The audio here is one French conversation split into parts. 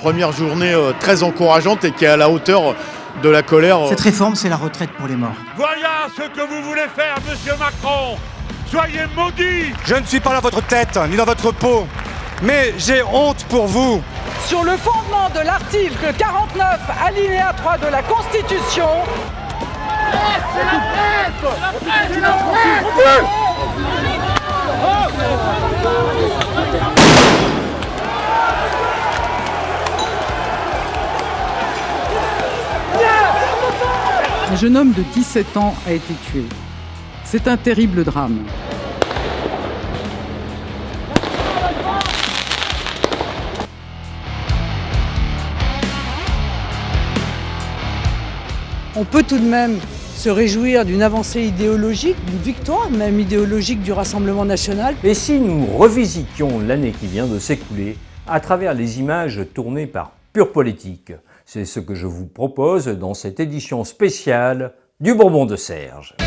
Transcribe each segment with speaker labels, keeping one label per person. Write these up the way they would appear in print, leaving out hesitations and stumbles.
Speaker 1: première journée très encourageante et qui est à la hauteur de la colère.
Speaker 2: Cette réforme, c'est la retraite pour les morts.
Speaker 3: Voilà ce que vous voulez faire, monsieur Macron. Soyez maudits.
Speaker 4: Je ne suis pas dans votre tête, ni dans votre peau, mais j'ai honte pour vous.
Speaker 5: Sur le fondement de l'article 49, alinéa 3 de la Constitution,
Speaker 3: C'est la presse. C'est la presse.
Speaker 5: un jeune homme de 17 ans a été tué. C'est un terrible drame.
Speaker 6: On peut tout de même se réjouir d'une avancée idéologique, d'une victoire même idéologique du Rassemblement national.
Speaker 7: Et si nous revisitions l'année qui vient de s'écouler à travers les images tournées par Pure Politique? C'est ce que je vous propose dans cette édition spéciale du Bourbon de Serge. «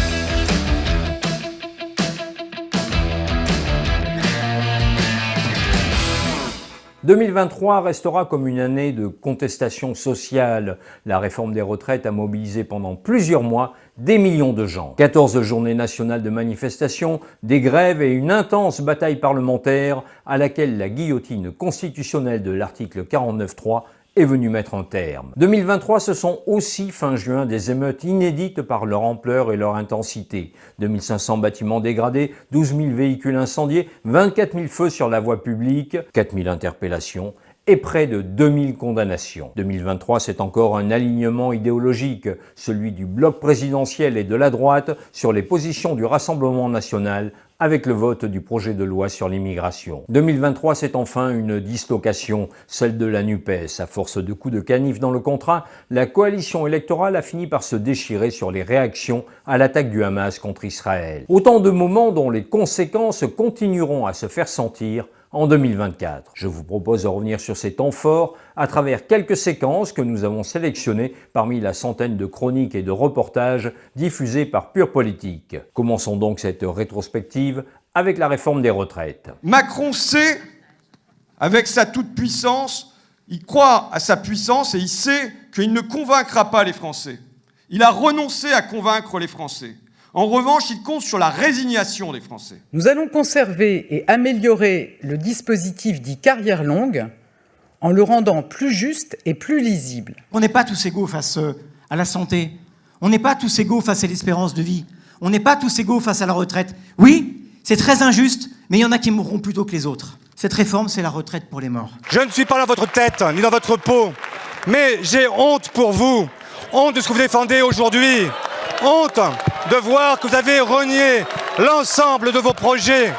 Speaker 7: 2023 restera comme une année de contestation sociale. La réforme des retraites a mobilisé pendant plusieurs mois des millions de gens. 14 journées nationales de manifestations, des grèves et une intense bataille parlementaire à laquelle la guillotine constitutionnelle de l'article 49.3 est venue mettre un terme. 2023, ce sont aussi, fin juin, des émeutes inédites par leur ampleur et leur intensité. 2500 bâtiments dégradés, 12 000 véhicules incendiés, 24 000 feux sur la voie publique, 4 000 interpellations et près de 2000 condamnations. 2023, c'est encore un alignement idéologique, celui du bloc présidentiel et de la droite sur les positions du Rassemblement national avec le vote du projet de loi sur l'immigration. 2023, c'est enfin une dislocation, celle de la NUPES. À force de coups de canif dans le contrat, la coalition électorale a fini par se déchirer sur les réactions à l'attaque du Hamas contre Israël. Autant de moments dont les conséquences continueront à se faire sentir en 2024. Je vous propose de revenir sur ces temps forts à travers quelques séquences que nous avons sélectionnées parmi la centaine de chroniques et de reportages diffusés par Pure Politique. Commençons donc cette rétrospective avec la réforme des retraites.
Speaker 8: Macron sait, avec sa toute-puissance, il croit à sa puissance et il sait qu'il ne convaincra pas les Français. Il a renoncé à convaincre les Français. En revanche, il compte sur la résignation des Français.
Speaker 5: Nous allons conserver et améliorer le dispositif dit carrière longue en le rendant plus juste et plus lisible.
Speaker 2: On n'est pas tous égaux face à la santé. On n'est pas tous égaux face à l'espérance de vie. On n'est pas tous égaux face à la retraite. Oui, c'est très injuste, mais il y en a qui mourront plus tôt que les autres. Cette réforme, c'est la retraite pour les morts.
Speaker 4: Je ne suis pas dans votre tête, ni dans votre peau, mais j'ai honte pour vous. Honte de ce que vous défendez aujourd'hui. Honte de voir que vous avez renié l'ensemble de vos projets.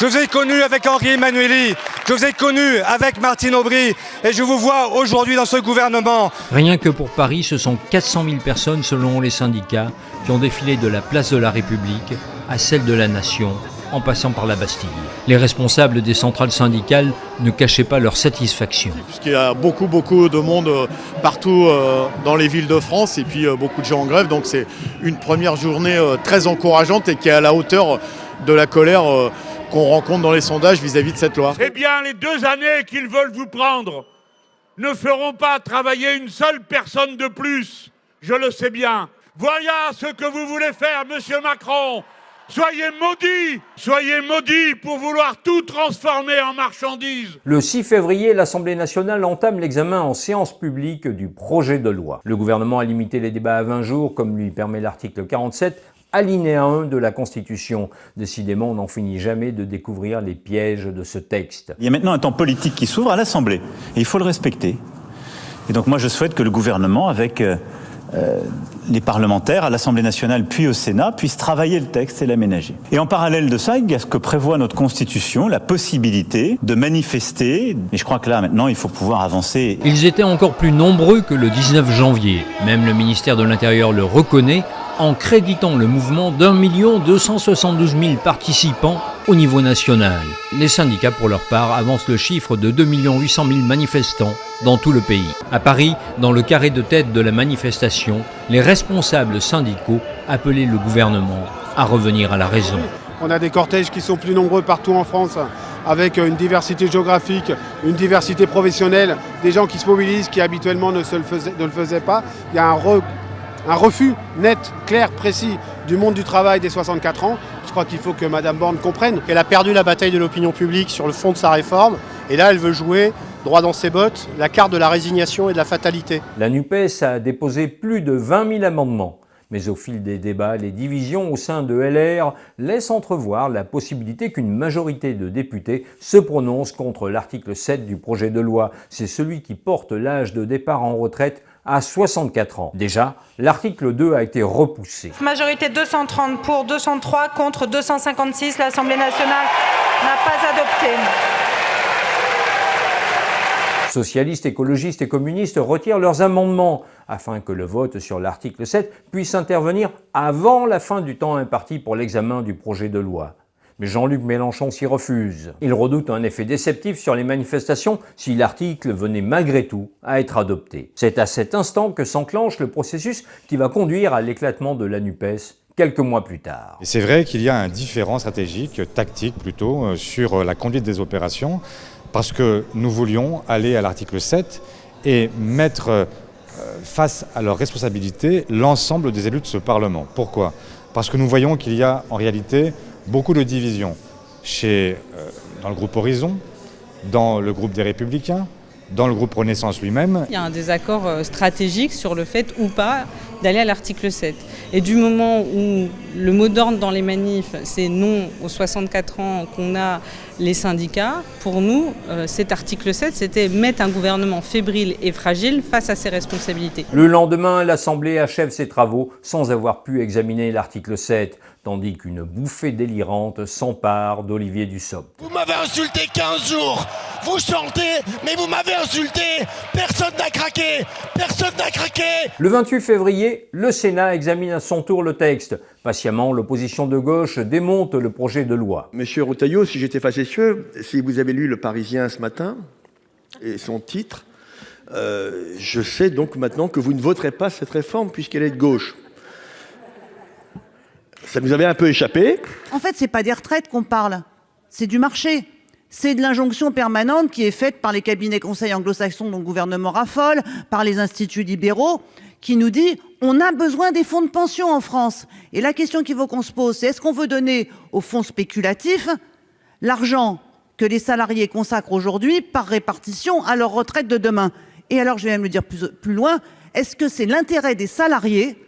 Speaker 4: Je vous ai connu avec Henri Emmanuelli, je vous ai connu avec Martine Aubry et je vous vois aujourd'hui dans ce gouvernement.
Speaker 7: Rien que pour Paris, ce sont 400 000 personnes selon les syndicats qui ont défilé de la place de la République à celle de la Nation en passant par la Bastille. Les responsables des centrales syndicales ne cachaient pas leur satisfaction.
Speaker 1: Puisqu'il y a beaucoup de monde partout dans les villes de France et puis beaucoup de gens en grève. Donc c'est une première journée très encourageante et qui est à la hauteur de la colère qu'on rencontre dans les sondages vis-à-vis de cette loi.
Speaker 3: Eh bien, les 2 années qu'ils veulent vous prendre ne feront pas travailler une seule personne de plus. Je le sais bien. Voilà ce que vous voulez faire, monsieur Macron. Soyez maudits pour vouloir tout transformer en marchandises.
Speaker 7: Le 6 février, l'Assemblée nationale entame l'examen en séance publique du projet de loi. Le gouvernement a limité les débats à 20 jours, comme lui permet l'article 47, alinéa 1 de la Constitution. Décidément, on n'en finit jamais de découvrir les pièges de ce texte.
Speaker 9: Il y a maintenant un temps politique qui s'ouvre à l'Assemblée, et il faut le respecter. Et donc moi, je souhaite que le gouvernement, avec les parlementaires à l'Assemblée nationale puis au Sénat puissent travailler le texte et l'aménager. Et en parallèle de ça, il y a ce que prévoit notre Constitution, la possibilité de manifester. Et je crois que là, maintenant, il faut pouvoir avancer.
Speaker 7: Ils étaient encore plus nombreux que le 19 janvier. Même le ministère de l'Intérieur le reconnaît en créditant le mouvement d'1 272 000 participants au niveau national. Les syndicats, pour leur part, avancent le chiffre de 2 800 000 manifestants dans tout le pays. À Paris, dans le carré de tête de la manifestation, les responsables syndicaux appelaient le gouvernement à revenir à la raison.
Speaker 10: On a des cortèges qui sont plus nombreux partout en France avec une diversité géographique, une diversité professionnelle, des gens qui se mobilisent, qui habituellement ne le faisaient pas. Il y a un refus net, clair, précis du monde du travail des 64 ans. Je crois qu'il faut que Mme Borne comprenne
Speaker 11: qu'elle a perdu la bataille de l'opinion publique sur le fond de sa réforme, et là elle veut jouer, droit dans ses bottes, la carte de la résignation et de la fatalité.
Speaker 7: La NUPES a déposé plus de 20 000 amendements. Mais au fil des débats, les divisions au sein de LR laissent entrevoir la possibilité qu'une majorité de députés se prononce contre l'article 7 du projet de loi. C'est celui qui porte l'âge de départ en retraite à 64 ans. Déjà, l'article 2 a été repoussé.
Speaker 12: Majorité 230 pour, 203 contre, 256. L'Assemblée nationale n'a pas adopté.
Speaker 7: Socialistes, écologistes et communistes retirent leurs amendements afin que le vote sur l'article 7 puisse intervenir avant la fin du temps imparti pour l'examen du projet de loi. Mais Jean-Luc Mélenchon s'y refuse. Il redoute un effet déceptif sur les manifestations si l'article venait malgré tout à être adopté. C'est à cet instant que s'enclenche le processus qui va conduire à l'éclatement de la NUPES quelques mois plus tard.
Speaker 13: Et c'est vrai qu'il y a un différent stratégique, tactique plutôt, sur la conduite des opérations, parce que nous voulions aller à l'article 7 et mettre face à leurs responsabilités l'ensemble des élus de ce Parlement. Pourquoi ? Parce que nous voyons qu'il y a en réalité beaucoup de divisions dans le groupe Horizon, dans le groupe des Républicains, dans le groupe Renaissance lui-même.
Speaker 14: Il y a un désaccord stratégique sur le fait ou pas d'aller à l'article 7. Et du moment où le mot d'ordre dans les manifs, c'est non aux 64 ans qu'on a les syndicats, pour nous, cet article 7, c'était mettre un gouvernement fébrile et fragile face à ses responsabilités.
Speaker 7: Le lendemain, l'Assemblée achève ses travaux sans avoir pu examiner l'article 7, tandis qu'une bouffée délirante s'empare d'Olivier Dussopt.
Speaker 15: Vous m'avez insulté 15 jours, vous chantez, mais vous m'avez insulté, personne n'a craqué, personne n'a craqué.
Speaker 7: Le 28 février, le Sénat examine à son tour le texte. Patiemment, l'opposition de gauche démonte le projet de loi.
Speaker 16: Monsieur Retailleau, si j'étais facétieux, si vous avez lu Le Parisien ce matin, et son titre, je sais donc maintenant que vous ne voterez pas cette réforme puisqu'elle est de gauche. Ça nous avait un peu échappé.
Speaker 17: En fait, c'est pas des retraites qu'on parle, c'est du marché. C'est de l'injonction permanente qui est faite par les cabinets conseils anglo-saxons dont le gouvernement raffole, par les instituts libéraux, qui nous dit on a besoin des fonds de pension en France. Et la question qu'il faut qu'on se pose, c'est est-ce qu'on veut donner aux fonds spéculatifs l'argent que les salariés consacrent aujourd'hui par répartition à leur retraite de demain? Et alors, je vais même le dire plus loin, est-ce que c'est l'intérêt des salariés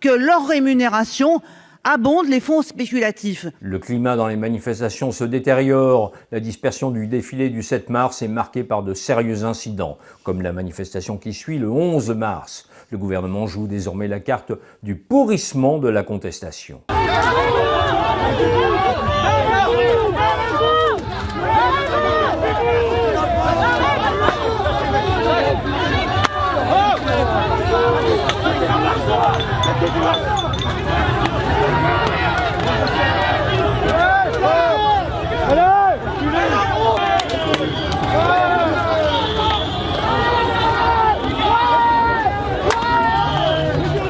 Speaker 17: que leur rémunération abonde les fonds spéculatifs?
Speaker 7: Le climat dans les manifestations se détériore. La dispersion du défilé du 7 mars est marquée par de sérieux incidents, comme la manifestation qui suit le 11 mars. Le gouvernement joue désormais la carte du pourrissement de la contestation.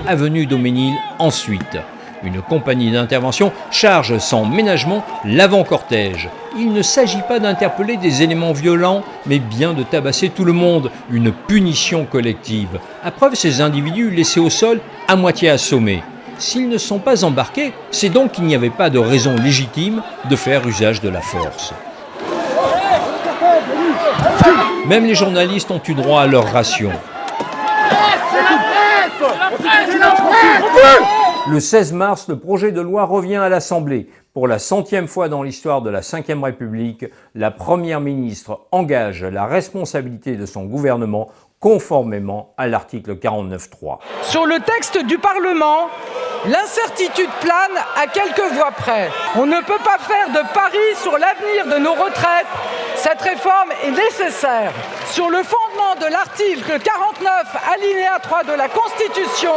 Speaker 7: Avenue Daumesnil ensuite. Une compagnie d'intervention charge sans ménagement l'avant-cortège. Il ne s'agit pas d'interpeller des éléments violents, mais bien de tabasser tout le monde, une punition collective. À preuve, ces individus laissés au sol, à moitié assommés. S'ils ne sont pas embarqués, c'est donc qu'il n'y avait pas de raison légitime de faire usage de la force. Même les journalistes ont eu droit à leur ration. Le 16 mars, le projet de loi revient à l'Assemblée. Pour la 100e fois dans l'histoire de la Ve République, la Première ministre engage la responsabilité de son gouvernement conformément à l'article 49.3.
Speaker 5: Sur le texte du Parlement, l'incertitude plane à quelques voix près. On ne peut pas faire de pari sur l'avenir de nos retraites. Cette réforme est nécessaire. Sur le fondement de l'article 49, alinéa 3 de la Constitution,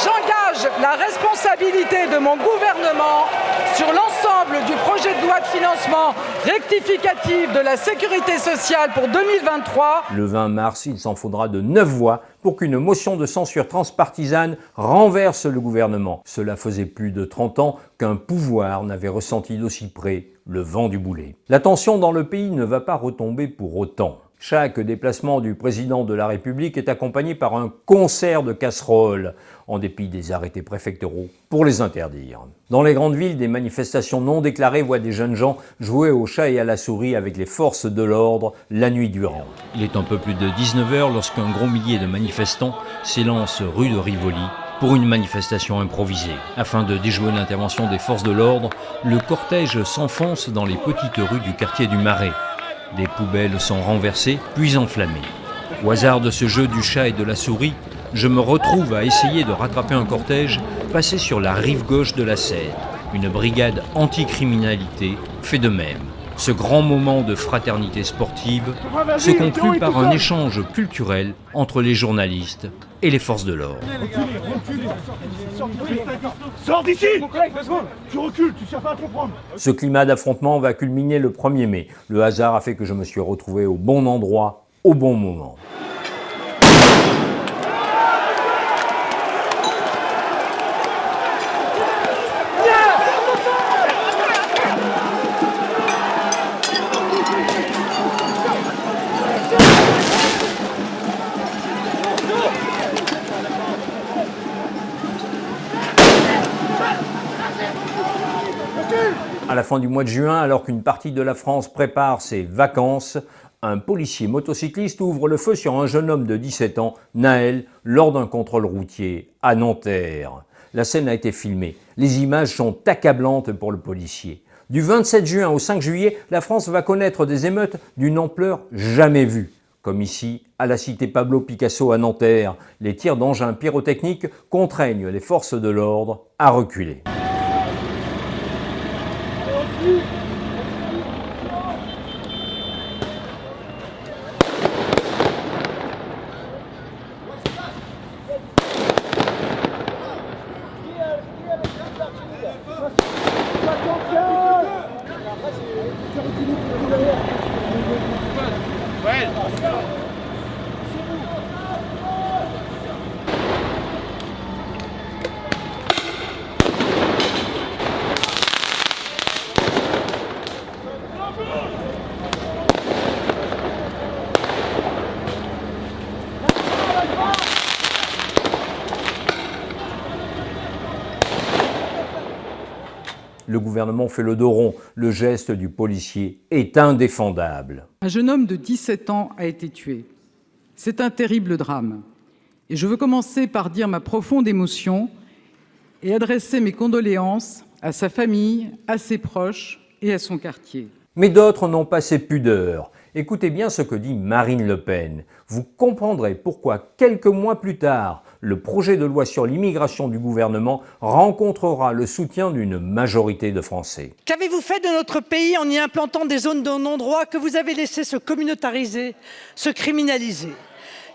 Speaker 5: j'engage la responsabilité de mon gouvernement sur l'ensemble du projet de loi de financement rectificatif de la sécurité sociale pour 2023.
Speaker 7: Le 20 mars, il s'en faudra de 9 voix pour qu'une motion de censure transpartisane renverse le gouvernement. Cela faisait plus de 30 ans qu'un pouvoir n'avait ressenti d'aussi près le vent du boulet. La tension dans le pays ne va pas retomber pour autant. Chaque déplacement du président de la République est accompagné par un concert de casseroles, en dépit des arrêtés préfectoraux pour les interdire. Dans les grandes villes, des manifestations non déclarées voient des jeunes gens jouer au chat et à la souris avec les forces de l'ordre la nuit durant. Il est un peu plus de 19h lorsqu'un gros millier de manifestants s'élance rue de Rivoli pour une manifestation improvisée. Afin de déjouer l'intervention des forces de l'ordre, le cortège s'enfonce dans les petites rues du quartier du Marais. Des poubelles sont renversées, puis enflammées. Au hasard de ce jeu du chat et de la souris, je me retrouve à essayer de rattraper un cortège passé sur la rive gauche de la Seine. Une brigade anti-criminalité fait de même. Ce grand moment de fraternité sportive se conclut par un échange culturel entre les journalistes et les forces de l'ordre.
Speaker 15: Sors d'ici! Tu recules, tu cherches pas à comprendre.
Speaker 7: Ce climat d'affrontement va culminer le 1er mai. Le hasard a fait que je me suis retrouvé au bon endroit, au bon moment. À la fin du mois de juin, alors qu'une partie de la France prépare ses vacances, un policier motocycliste ouvre le feu sur un jeune homme de 17 ans, Naël, lors d'un contrôle routier à Nanterre. La scène a été filmée. Les images sont accablantes pour le policier. Du 27 juin au 5 juillet, la France va connaître des émeutes d'une ampleur jamais vue. Comme ici, à la cité Pablo Picasso à Nanterre, les tirs d'engins pyrotechniques contraignent les forces de l'ordre à reculer. Le gouvernement fait le dos rond. Le geste du policier est indéfendable.
Speaker 5: Un jeune homme de 17 ans a été tué. C'est un terrible drame. Et je veux commencer par dire ma profonde émotion et adresser mes condoléances à sa famille, à ses proches et à son quartier.
Speaker 7: Mais d'autres n'ont pas ces pudeurs. Écoutez bien ce que dit Marine Le Pen. Vous comprendrez pourquoi, quelques mois plus tard, le projet de loi sur l'immigration du gouvernement rencontrera le soutien d'une majorité de Français.
Speaker 18: Qu'avez-vous fait de notre pays en y implantant des zones de non-droit que vous avez laissé se communautariser, se criminaliser?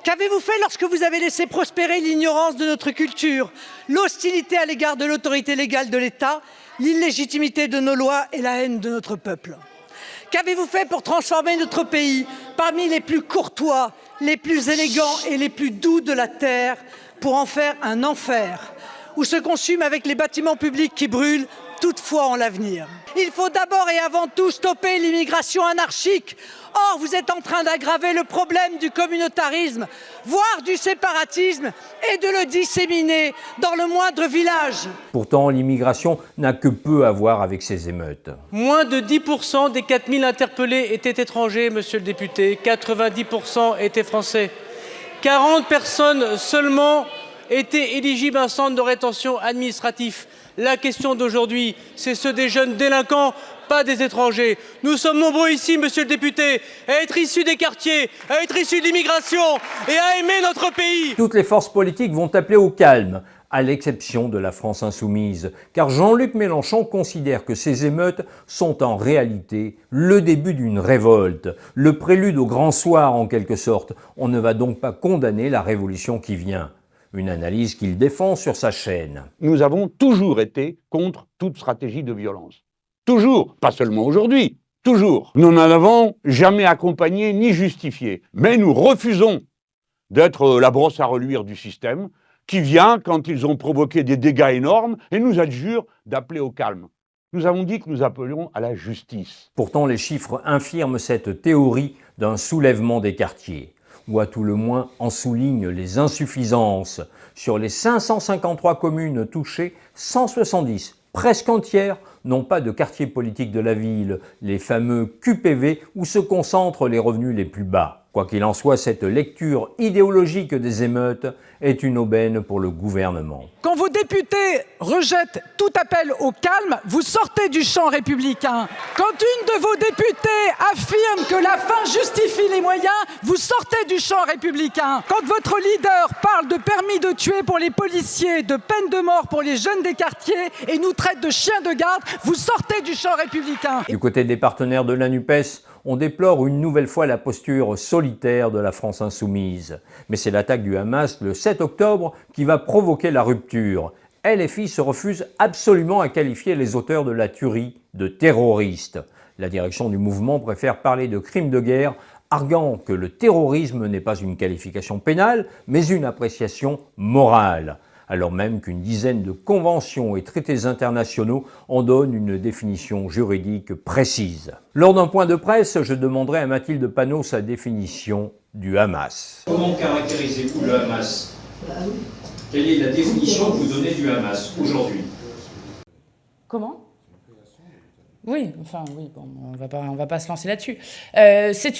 Speaker 18: Qu'avez-vous fait lorsque vous avez laissé prospérer l'ignorance de notre culture, l'hostilité à l'égard de l'autorité légale de l'État, l'illégitimité de nos lois et la haine de notre peuple? Qu'avez-vous fait pour transformer notre pays parmi les plus courtois, les plus élégants et les plus doux de la terre, pour en faire un enfer, où se consument avec les bâtiments publics qui brûlent toute foi en l'avenir? Il faut d'abord et avant tout stopper l'immigration anarchique. Or, vous êtes en train d'aggraver le problème du communautarisme, voire du séparatisme, et de le disséminer dans le moindre village.
Speaker 7: Pourtant, l'immigration n'a que peu à voir avec ces émeutes.
Speaker 19: Moins de 10% des 4000 interpellés étaient étrangers, monsieur le député. 90% étaient français. 40 personnes seulement étaient éligibles à un centre de rétention administratif. La question d'aujourd'hui, c'est ceux des jeunes délinquants, pas des étrangers. Nous sommes nombreux ici, monsieur le député, à être issus des quartiers, à être issus de l'immigration et à aimer notre pays.
Speaker 7: Toutes les forces politiques vont appeler au calme, à l'exception de la France insoumise, car Jean-Luc Mélenchon considère que ces émeutes sont en réalité le début d'une révolte, le prélude au grand soir en quelque sorte. On ne va donc pas condamner la révolution qui vient. Une analyse qu'il défend sur sa chaîne.
Speaker 20: Nous avons toujours été contre toute stratégie de violence. Toujours, pas seulement aujourd'hui, toujours. Nous n'en avons jamais accompagné ni justifié. Mais nous refusons d'être la brosse à reluire du système qui vient quand ils ont provoqué des dégâts énormes et nous adjure d'appeler au calme. Nous avons dit que nous appelions à la justice.
Speaker 7: Pourtant, les chiffres infirment cette théorie d'un soulèvement des quartiers, ou à tout le moins en soulignent les insuffisances. Sur les 553 communes touchées, 170, presque entières, n'ont pas de quartier politique de la ville, les fameux QPV où se concentrent les revenus les plus bas. Quoi qu'il en soit, cette lecture idéologique des émeutes est une aubaine pour le gouvernement.
Speaker 5: Quand vos députés rejettent tout appel au calme, vous sortez du champ républicain. Quand une de vos députées affirme que la fin justifie les moyens, vous sortez du champ républicain. Quand votre leader parle de permis de tuer pour les policiers, de peine de mort pour les jeunes des quartiers et nous traite de chiens de garde, vous sortez du champ républicain.
Speaker 7: Du côté des partenaires de la NUPES, on déplore une nouvelle fois la posture solitaire de la France insoumise. Mais c'est l'attaque du Hamas le 7 octobre qui va provoquer la rupture. LFI se refuse absolument à qualifier les auteurs de la tuerie de terroristes. La direction du mouvement préfère parler de crimes de guerre, arguant que le terrorisme n'est pas une qualification pénale, mais une appréciation morale, alors même qu'une dizaine de conventions et traités internationaux en donnent une définition juridique précise. Lors d'un point de presse, je demanderai à Mathilde Panot sa définition du Hamas.
Speaker 21: Comment caractérisez-vous le Hamas? Quelle est la définition que vous donnez du Hamas aujourd'hui?
Speaker 22: Comment? Oui, enfin oui, bon, on va pas se lancer là-dessus. C'est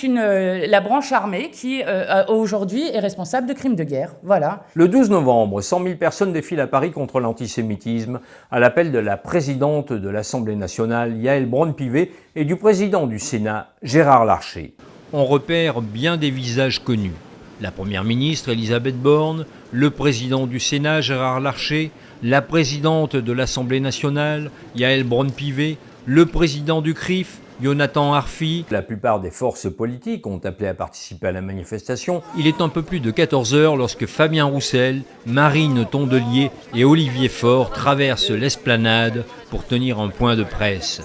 Speaker 22: la branche armée qui aujourd'hui est responsable de crimes de guerre. Voilà.
Speaker 7: Le 12 novembre, 100 000 personnes défilent à Paris contre l'antisémitisme à l'appel de la présidente de l'Assemblée nationale, Yaël Braun-Pivet, et du président du Sénat, Gérard Larcher. On repère bien des visages connus. La première ministre, Elisabeth Borne, le président du Sénat, Gérard Larcher, la présidente de l'Assemblée nationale, Yaël Braun-Pivet, le président du CRIF, Jonathan Arfi. La plupart des forces politiques ont appelé à participer à la manifestation. Il est un peu plus de 14 h lorsque Fabien Roussel, Marine Tondelier et Olivier Faure traversent l'esplanade pour tenir un point de presse.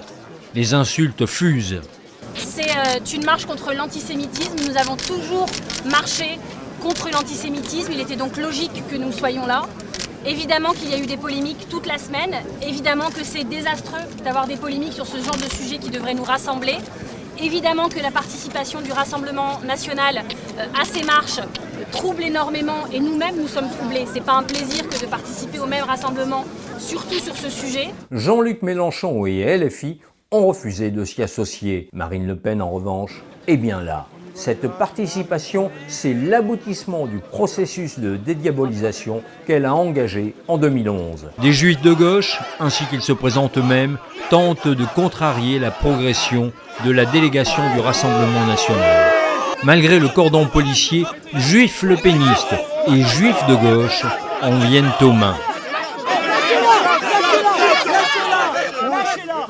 Speaker 7: Les insultes fusent.
Speaker 23: C'est une marche contre l'antisémitisme. Nous avons toujours marché contre l'antisémitisme. Il était donc logique que nous soyons là. Évidemment qu'il y a eu des polémiques toute la semaine, évidemment que c'est désastreux d'avoir des polémiques sur ce genre de sujet qui devrait nous rassembler, évidemment que la participation du Rassemblement national à ces marches trouble énormément et nous-mêmes nous sommes troublés. C'est pas un plaisir que de participer au même rassemblement, surtout sur ce sujet.
Speaker 7: Jean-Luc Mélenchon et LFI ont refusé de s'y associer. Marine Le Pen, en revanche, est bien là. Cette participation, c'est l'aboutissement du processus de dédiabolisation qu'elle a engagé en 2011. Des juifs de gauche, ainsi qu'ils se présentent eux-mêmes, tentent de contrarier la progression de la délégation du Rassemblement national. Malgré le cordon policier, juifs lepénistes et juifs de gauche en viennent aux mains.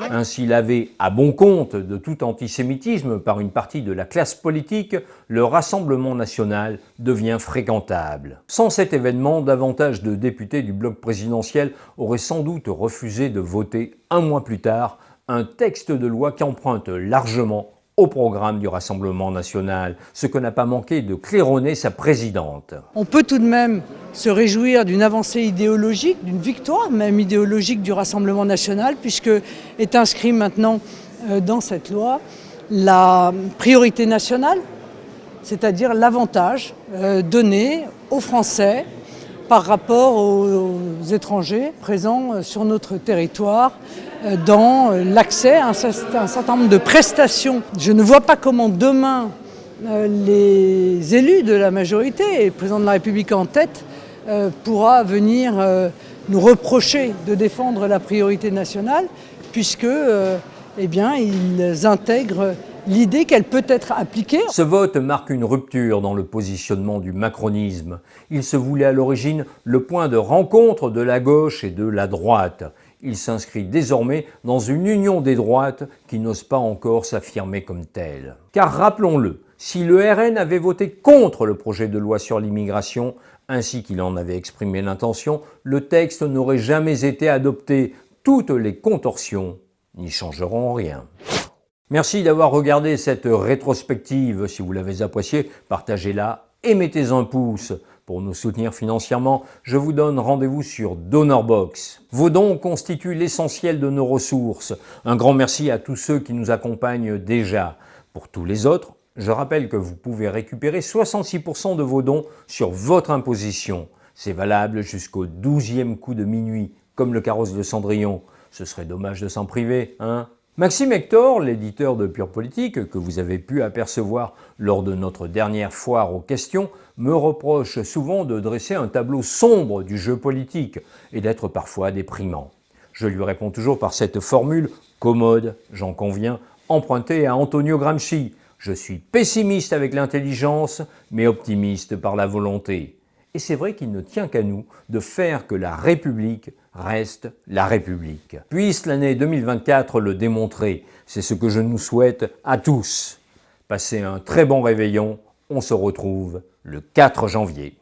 Speaker 7: Ainsi lavé à bon compte de tout antisémitisme par une partie de la classe politique, le Rassemblement national devient fréquentable. Sans cet événement, davantage de députés du bloc présidentiel auraient sans doute refusé de voter un mois plus tard un texte de loi qui emprunte largement au programme du Rassemblement national, ce que n'a pas manqué de claironner sa présidente.
Speaker 6: On peut tout de même se réjouir d'une avancée idéologique, d'une victoire même idéologique du Rassemblement national, puisque est inscrit maintenant dans cette loi la priorité nationale, c'est-à-dire l'avantage donné aux Français par rapport aux étrangers présents sur notre territoire dans l'accès à un certain nombre de prestations. Je ne vois pas comment demain les élus de la majorité, et le président de la République en tête, pourra venir nous reprocher de défendre la priorité nationale, puisque eh bien, ils intègrent l'idée qu'elle peut être appliquée.
Speaker 7: Ce vote marque une rupture dans le positionnement du macronisme. Il se voulait à l'origine le point de rencontre de la gauche et de la droite. Il s'inscrit désormais dans une union des droites qui n'ose pas encore s'affirmer comme telle. Car rappelons-le, si le RN avait voté contre le projet de loi sur l'immigration, ainsi qu'il en avait exprimé l'intention, le texte n'aurait jamais été adopté. Toutes les contorsions n'y changeront rien. Merci d'avoir regardé cette rétrospective. Si vous l'avez appréciée, partagez-la et mettez un pouce. Pour nous soutenir financièrement, je vous donne rendez-vous sur DonorBox. Vos dons constituent l'essentiel de nos ressources. Un grand merci à tous ceux qui nous accompagnent déjà. Pour tous les autres, je rappelle que vous pouvez récupérer 66% de vos dons sur votre imposition. C'est valable jusqu'au 12e coup de minuit, comme le carrosse de Cendrillon. Ce serait dommage de s'en priver, hein ? Maxime Hector, l'éditeur de Pure Politique, que vous avez pu apercevoir lors de notre dernière foire aux questions, me reproche souvent de dresser un tableau sombre du jeu politique et d'être parfois déprimant. Je lui réponds toujours par cette formule commode, j'en conviens, empruntée à Antonio Gramsci. Je suis pessimiste avec l'intelligence, mais optimiste par la volonté. Et c'est vrai qu'il ne tient qu'à nous de faire que la République reste la République. Puisse l'année 2024 le démontrer. C'est ce que je nous souhaite à tous. Passez un très bon réveillon. On se retrouve le 4 janvier.